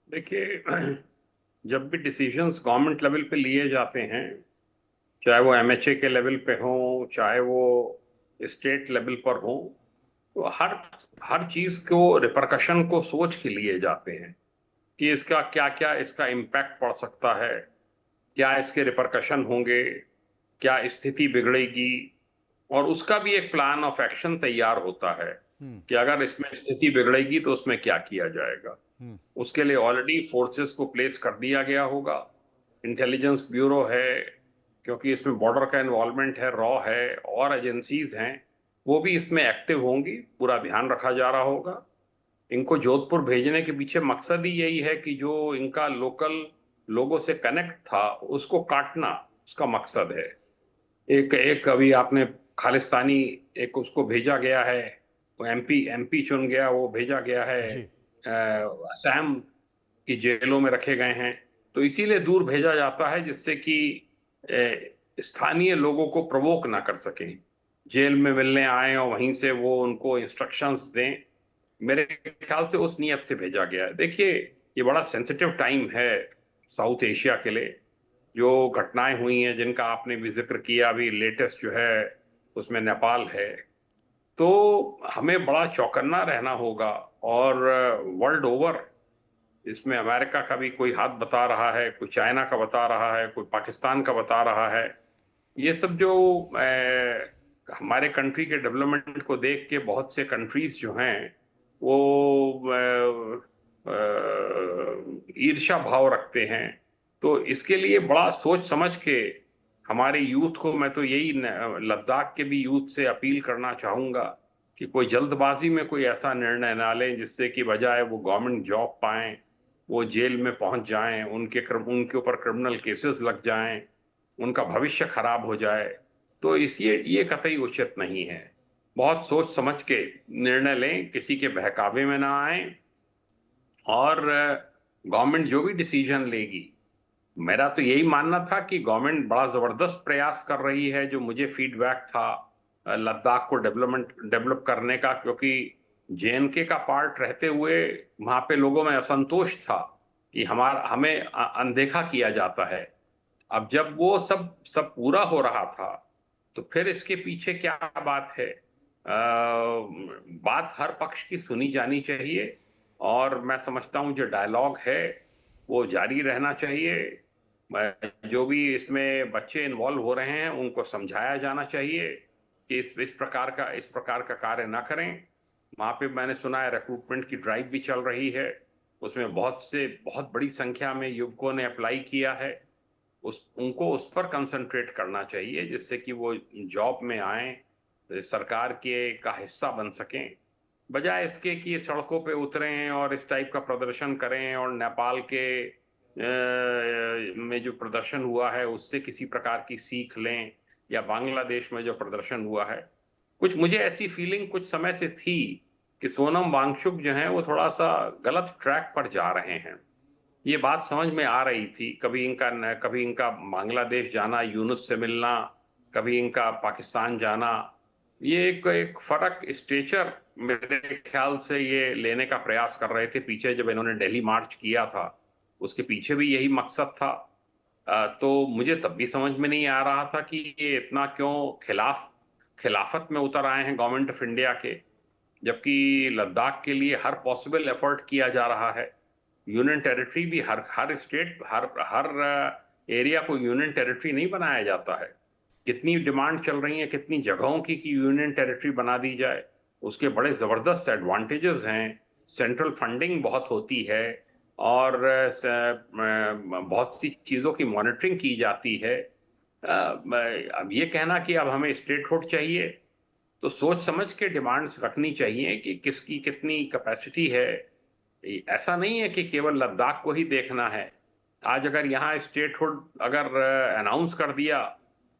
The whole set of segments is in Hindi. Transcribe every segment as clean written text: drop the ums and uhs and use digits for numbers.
देखिए, जब भी डिसीजंस गवर्नमेंट लेवल पे लिए जाते हैं, चाहे वो एमएचए के लेवल पे हो, चाहे वो स्टेट लेवल पर हो, तो हर हर चीज को रिपरकशन को सोच के लिए जाते हैं कि इसका क्या क्या इसका इम्पैक्ट पड़ सकता है, क्या इसके रिपरकशन होंगे, क्या स्थिति बिगड़ेगी। और उसका भी एक प्लान ऑफ एक्शन तैयार होता है कि अगर इसमें स्थिति बिगड़ेगी तो उसमें क्या किया जाएगा। उसके लिए ऑलरेडी फोर्सेस को प्लेस कर दिया गया होगा। इंटेलिजेंस ब्यूरो है, क्योंकि इसमें बॉर्डर का इन्वॉल्वमेंट है, रॉ है और एजेंसीज हैं, वो भी इसमें एक्टिव होंगी, पूरा ध्यान रखा जा रहा होगा। इनको जोधपुर भेजने के पीछे मकसद ही यही है कि जो इनका लोकल लोगों से कनेक्ट था उसको काटना, उसका मकसद है। एक एक अभी आपने खालिस्तानी, एक उसको भेजा गया है, वो एमपी एमपी चुन गया, वो भेजा गया है जी। असम की जेलों में रखे गए हैं। तो इसीलिए दूर भेजा जाता है जिससे कि स्थानीय लोगों को प्रवोक ना कर सकें, जेल में मिलने आए और वहीं से वो उनको इंस्ट्रक्शंस दें। मेरे ख्याल से उस नियत से भेजा गया है। देखिए, ये बड़ा सेंसिटिव टाइम है साउथ एशिया के लिए। जो घटनाएं हुई हैं जिनका आपने भी जिक्र किया, अभी लेटेस्ट जो है उसमें नेपाल है, तो हमें बड़ा चौकन्ना रहना होगा। और वर्ल्ड ओवर इसमें अमेरिका का भी कोई हाथ बता रहा है, कोई चाइना का बता रहा है, कोई पाकिस्तान का बता रहा है। ये सब जो हमारे कंट्री के डेवलपमेंट को देख के बहुत से कंट्रीज जो हैं वो ईर्ष्या भाव रखते हैं। तो इसके लिए बड़ा सोच समझ के हमारे यूथ को, मैं तो यही लद्दाख के भी यूथ से अपील करना चाहूंगा कि कोई जल्दबाजी में कोई ऐसा निर्णय ना लें जिससे कि बजाय वो गवर्नमेंट जॉब पाएं, वो जेल में पहुंच जाएं, उनके ऊपर क्रिमिनल केसेस लग जाएं, उनका भविष्य खराब हो जाए। तो इसलिए ये कतई उचित नहीं है। बहुत सोच समझ के निर्णय लें, किसी के बहकावे में ना आए। और गवर्नमेंट जो भी डिसीजन लेगी, मेरा तो यही मानना था कि गवर्नमेंट बड़ा जबरदस्त प्रयास कर रही है, जो मुझे फीडबैक था लद्दाख को डेवलप करने का, क्योंकि जेएनके का पार्ट रहते हुए वहां पे लोगों में असंतोष था कि हमारा हमें अनदेखा किया जाता है। अब जब वो सब सब पूरा हो रहा था, तो फिर इसके पीछे क्या बात है? बात हर पक्ष की सुनी जानी चाहिए। और मैं समझता हूँ जो डायलॉग है वो जारी रहना चाहिए। जो भी इसमें बच्चे इन्वॉल्व हो रहे हैं उनको समझाया जाना चाहिए कि इस प्रकार का कार्य ना करें। वहां पे मैंने सुना है रिक्रूटमेंट की ड्राइव भी चल रही है, उसमें बहुत बड़ी संख्या में युवकों ने अप्लाई किया है। उस उनको उस पर कंसंट्रेट करना चाहिए जिससे कि वो जॉब में आए, सरकार के का हिस्सा बन सकें, बजाय इसके कि ये सड़कों पे उतरें और इस टाइप का प्रदर्शन करें। और नेपाल के में जो प्रदर्शन हुआ है उससे किसी प्रकार की सीख लें, या बांग्लादेश में जो प्रदर्शन हुआ है। कुछ मुझे ऐसी फीलिंग कुछ समय से थी कि सोनम वांगचुक जो है वो थोड़ा सा गलत ट्रैक पर जा रहे हैं। ये बात समझ में आ रही थी। कभी इनका बांग्लादेश जाना, यूनुस से मिलना, कभी इनका पाकिस्तान जाना, ये एक फर्क स्टेचर मेरे ख्याल से ये लेने का प्रयास कर रहे थे। पीछे जब इन्होंने दिल्ली मार्च किया था, उसके पीछे भी यही मकसद था। तो मुझे तब भी समझ में नहीं आ रहा था कि ये इतना क्यों खिलाफत में उतर आए हैं गवर्नमेंट ऑफ इंडिया के, जबकि लद्दाख के लिए हर पॉसिबल एफर्ट किया जा रहा है। यूनियन टेरिटरी भी हर हर स्टेट हर हर एरिया को यूनियन टेरिटरी नहीं बनाया जाता है। कितनी डिमांड चल रही है, कितनी जगहों की कि यूनियन टेरिटरी बना दी जाए। उसके बड़े जबरदस्त एडवांटेजेस हैं। सेंट्रल फंडिंग बहुत होती है, और बहुत सी चीजों की मॉनिटरिंग की जाती है। अब ये कहना कि अब हमें स्टेटहुड चाहिए, तो सोच समझ के डिमांड्स रखनी चाहिए कि किसकी कितनी कैपेसिटी है। ऐसा नहीं है कि केवल लद्दाख को ही देखना है। आज अगर यहाँ स्टेटहुड अगर अनाउंस कर दिया,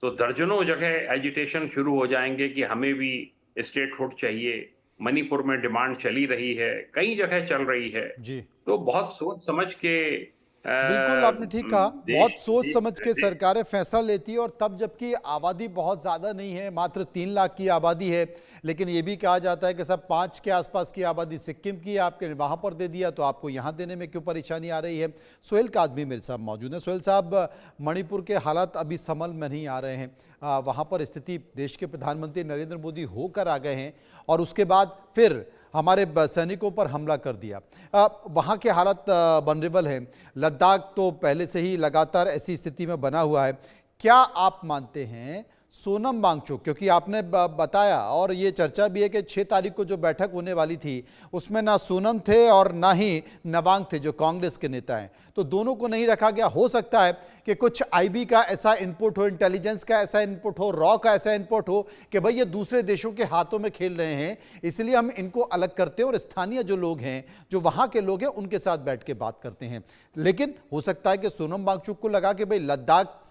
तो दर्जनों जगह एजिटेशन शुरू हो जाएंगे कि हमें भी स्टेटहुड चाहिए। मणिपुर में डिमांड चली रही है, कई जगह चल रही है। जी। तो बहुत सोच समझ के बिल्कुल आपने ठीक कहा। देश बहुत सोच देश समझ के देश सरकारें फैसला लेती है, और तब जबकि आबादी बहुत ज़्यादा नहीं है, मात्र 3 लाख की आबादी है। लेकिन ये भी कहा जाता है कि सब 5 के आसपास की आबादी सिक्किम की है, आपके वहाँ पर दे दिया तो आपको यहाँ देने में क्यों परेशानी आ रही है। सोहेल काज़मी मेरे साथ मौजूद हैं। सोहेल साहब, मणिपुर के हालात अभी संभल में नहीं आ रहे हैं। वहाँ पर स्थिति, देश के प्रधानमंत्री नरेंद्र मोदी होकर आ गए हैं और उसके बाद फिर हमारे सैनिकों पर हमला कर दिया। वहाँ के हालात वनरेबल हैं। लद्दाख तो पहले से ही लगातार ऐसी स्थिति में बना हुआ है। क्या आप मानते हैं सोनम वांगचुक, क्योंकि आपने बताया और ये चर्चा भी है कि 6 तारीख को जो बैठक होने वाली थी उसमें ना सोनम थे और ना ही नवांग थे जो कांग्रेस के नेता हैं, तो दोनों को नहीं रखा गया। हो सकता है कि कुछ आईबी का ऐसा इनपुट हो, इंटेलिजेंस का ऐसा इनपुट हो, रॉ का ऐसा इनपुट हो कि भाई ये दूसरे देशों के हाथों में खेल रहे हैं, इसलिए हम इनको अलग करते हैं और स्थानीय जो लोग हैं, जो वहां के लोग हैं, उनके साथ बैठ के बात करते हैं। लेकिन हो सकता है कि सोनम वांगचुक को लगा कि भाई लद्दाख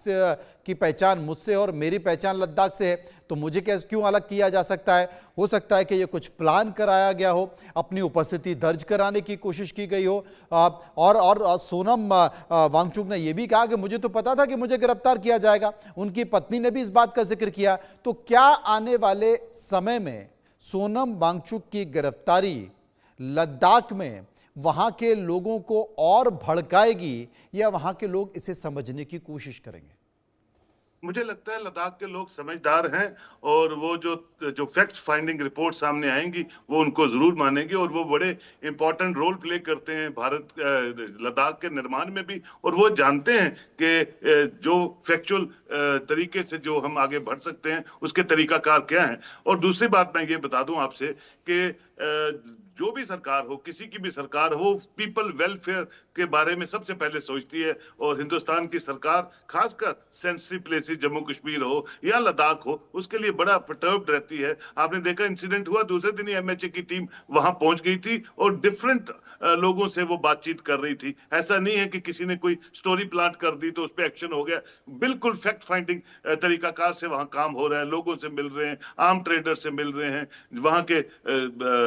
की पहचान मुझसे और मेरी पहचान लद्दाख से है, तो मुझे कैसे क्यों अलग किया जा सकता है। हो सकता है कि ये कुछ प्लान कराया गया हो, अपनी उपस्थिति दर्ज कराने की कोशिश की गई हो। और सोनम वांगचुक ने यह भी कहा कि मुझे तो पता था कि मुझे गिरफ्तार किया जाएगा। उनकी पत्नी ने भी इस बात का जिक्र किया। तो क्या आने वाले समय में सोनम वांगचुक की गिरफ्तारी लद्दाख में वहां के लोगों को और भड़काएगी, या वहां के लोग इसे समझने की कोशिश करेंगे? मुझे लगता है लद्दाख के लोग समझदार हैं और वो जो जो फैक्ट फाइंडिंग रिपोर्ट सामने आएंगी वो उनको जरूर मानेंगे, और वो बड़े इंपॉर्टेंट रोल प्ले करते हैं भारत लद्दाख के निर्माण में भी। और वो जानते हैं कि जो फैक्चुअल तरीके से जो हम आगे बढ़ सकते हैं उसके तरीकाकार क्या है। और दूसरी बात मैं ये बता दूं आपसे कि जो भी सरकार हो, किसी की भी सरकार हो, पीपल वेलफेयर के बारे में सबसे पहले सोचती है। और हिंदुस्तान की सरकार खासकर सेंसिटिव प्लेसेस जम्मू कश्मीर हो या लद्दाख हो, उसके लिए बड़ा परटर्ब्ड रहती है। आपने देखा इंसिडेंट हुआ, दूसरे दिन ही एमएचए की टीम वहां पहुंच गई थी और डिफरेंट लोगों से वो बातचीत कर रही थी। ऐसा नहीं है कि किसी ने कोई स्टोरी प्लांट कर दी तो उस पर एक्शन हो गया। बिल्कुल फैक्ट फाइंडिंग तरीकाकार से वहां काम हो रहा है, लोगों से मिल रहे हैं, आर्म ट्रेडर से मिल रहे हैं, वहां के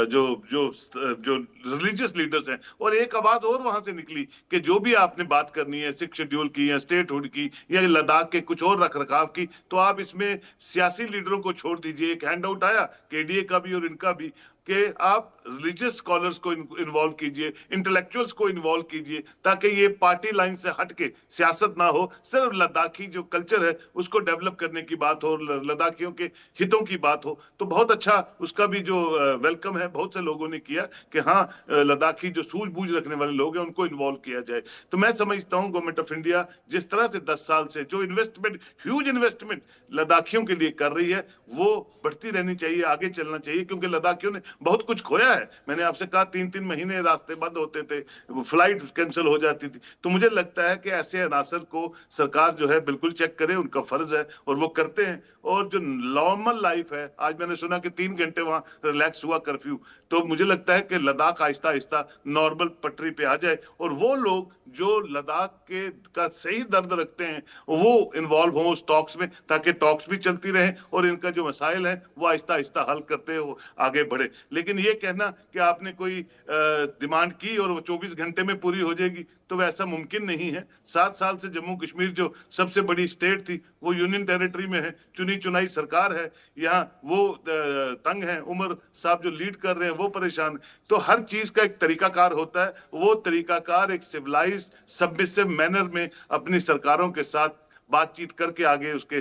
जो जो जो रिलीजियस लीडर्स हैं। और एक आवाज और वहां से निकली कि जो भी आपने बात करनी है 6 शेड्यूल की या स्टेटहुड की या लद्दाख के कुछ और रख रखाव की, तो आप इसमें सियासी लीडरों को छोड़ दीजिए। एक हैंड आउट आया केडीए का भी और इनका भी कि आप रिलीजियस स्कॉलर्स को इन्वॉल्व कीजिए, इंटेलेक्चुअल्स को इन्वॉल्व कीजिए, ताकि ये पार्टी लाइन से हट के सियासत ना हो, सिर्फ लद्दाखी जो कल्चर है उसको डेवलप करने की बात हो, लद्दाखियों के हितों की बात हो। तो बहुत अच्छा उसका भी जो वेलकम है बहुत से लोगों ने किया कि हाँ, लद्दाखी जो सूझबूझ रखने वाले लोग हैं उनको इन्वॉल्व किया जाए। तो मैं समझता हूँ गवर्नमेंट ऑफ इंडिया जिस तरह से 10 साल से जो इन्वेस्टमेंट, ह्यूज इन्वेस्टमेंट लद्दाखियों के लिए कर रही है, वो बढ़ती रहनी चाहिए, आगे चलना चाहिए, क्योंकि लद्दाखियों ने बहुत कुछ खोया है। मैंने आपसे कहा 3-3 महीने रास्ते बंद होते थे, फ्लाइट कैंसिल हो जाती थी। तो मुझे लगता है कि ऐसे अनासर को सरकार जो है बिल्कुल चेक करे, उनका फर्ज है और वो करते हैं। और जो नॉर्मल लाइफ है, आज मैंने सुना कि 3 घंटे वहां रिलैक्स हुआ कर्फ्यू, तो मुझे लगता है कि लद्दाख आहिस्ता आहिस्ता नॉर्मल पटरी पे आ जाए और वो लोग जो लद्दाख के का सही दर्द रखते हैं वो इन्वॉल्व हो उस टॉक्स में, ताकि टॉक्स भी चलती रहे और इनका जो मसाइल है वो आहिस्ता आहिस्ता हल करते हो आगे बढ़े। लेकिन ये कहना कि आपने कोई डिमांड की और वो 24 घंटे में पूरी हो जाएगी, तो वैसा मुमकिन नहीं है। 7 साल से जम्मू कश्मीर जो सबसे बड़ी स्टेट थी वो यूनियन टेरिटरी में है, चुनी चुनाई सरकार है, यहाँ वो तंग है, उमर साहब जो लीड कर रहे हैं वो परेशान। तो हर चीज का एक तरीकाकार होता है, वो तरीकाकार एक सिविलाइज्ड सबमिसिव मैनर में अपनी सरकारों के साथ बातचीत करके आगे उसके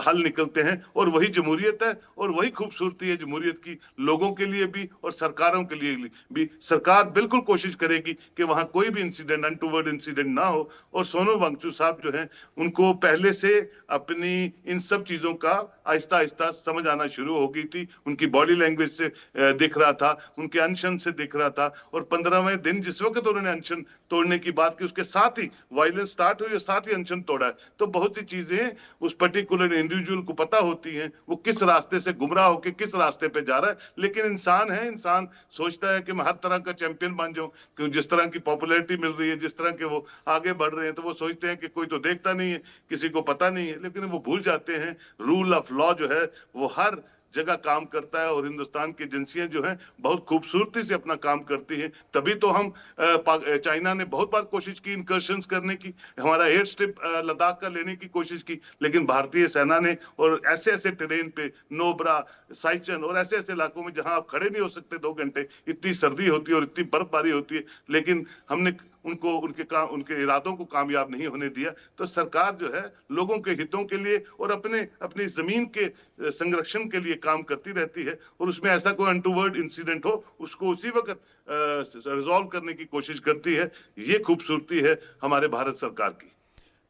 हल निकलते हैं। और वही जमहूरियत है और वही खूबसूरती है जमहूरियत की, लोगों के लिए भी और सरकारों के लिए भी। सरकार बिल्कुल कोशिश करेगी कि वहां कोई भी इंसिडेंट, अनटूवर्ड इंसिडेंट ना हो। और सोनम वांगचुक साहब जो हैं उनको पहले से अपनी इन सब चीजों का आहिस्ता आहिस्ता समझ आना शुरू हो गई थी। उनकी बॉडी लैंग्वेज से दिख रहा था, उनके अनशन से दिख रहा था। और 15वें दिन जिस वक्त उन्होंने अनशन तोड़ने की बात की, उसके साथ ही वायलेंस स्टार्ट हुई और साथ ही अनशन तोड़ा है। तो बहुत सी चीजें उस पर्टिकुलर इंडिविजुअल को पता होती हैं, वो किस रास्ते से गुमराह होकर किस रास्ते पे जा रहा है। लेकिन इंसान है, इंसान सोचता है कि मैं हर तरह का चैंपियन बन जाऊं, क्योंकि जिस तरह की पॉपुलैरिटी मिल रही है, जिस तरह के वो आगे बढ़ रहे हैं, तो वो सोचते हैं कि कोई तो देखता नहीं है, किसी को पता नहीं है। लेकिन वो भूल जाते हैं रूल ऑफ लॉ जो है वो हर जगह काम करता है और हिंदुस्तान की एजेंसियां जो हैं बहुत खूबसूरती से अपना काम करती हैं। तभी तो हम चाइना ने बहुत बार कोशिश की इनकर्शंस करने की, हमारा एयर स्ट्रिप लद्दाख का लेने की कोशिश की, लेकिन भारतीय सेना ने, और ऐसे ऐसे टेरेन पे नोबरा, साइचन और ऐसे ऐसे इलाकों में जहां आप खड़े नहीं हो सकते 2 घंटे, इतनी सर्दी होती है और इतनी बर्फबारी होती है, लेकिन हमने उनको उनके इरादों को कामयाब नहीं होने दिया। तो सरकार जो है लोगों के हितों के लिए और अपनी जमीन के संरक्षण के लिए काम करती रहती है, और उसमें ऐसा कोई अनटूवर्ड इंसिडेंट हो उसको उसी वक्त रिजॉल्व करने की कोशिश करती है। ये खूबसूरती है हमारे भारत सरकार की।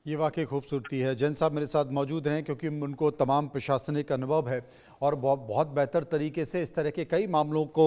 ये वाकई खूबसूरती है। जैन साहब मेरे साथ मौजूद हैं क्योंकि उनको तमाम प्रशासनिक अनुभव है और बहुत बेहतर तरीके से इस तरह के कई मामलों को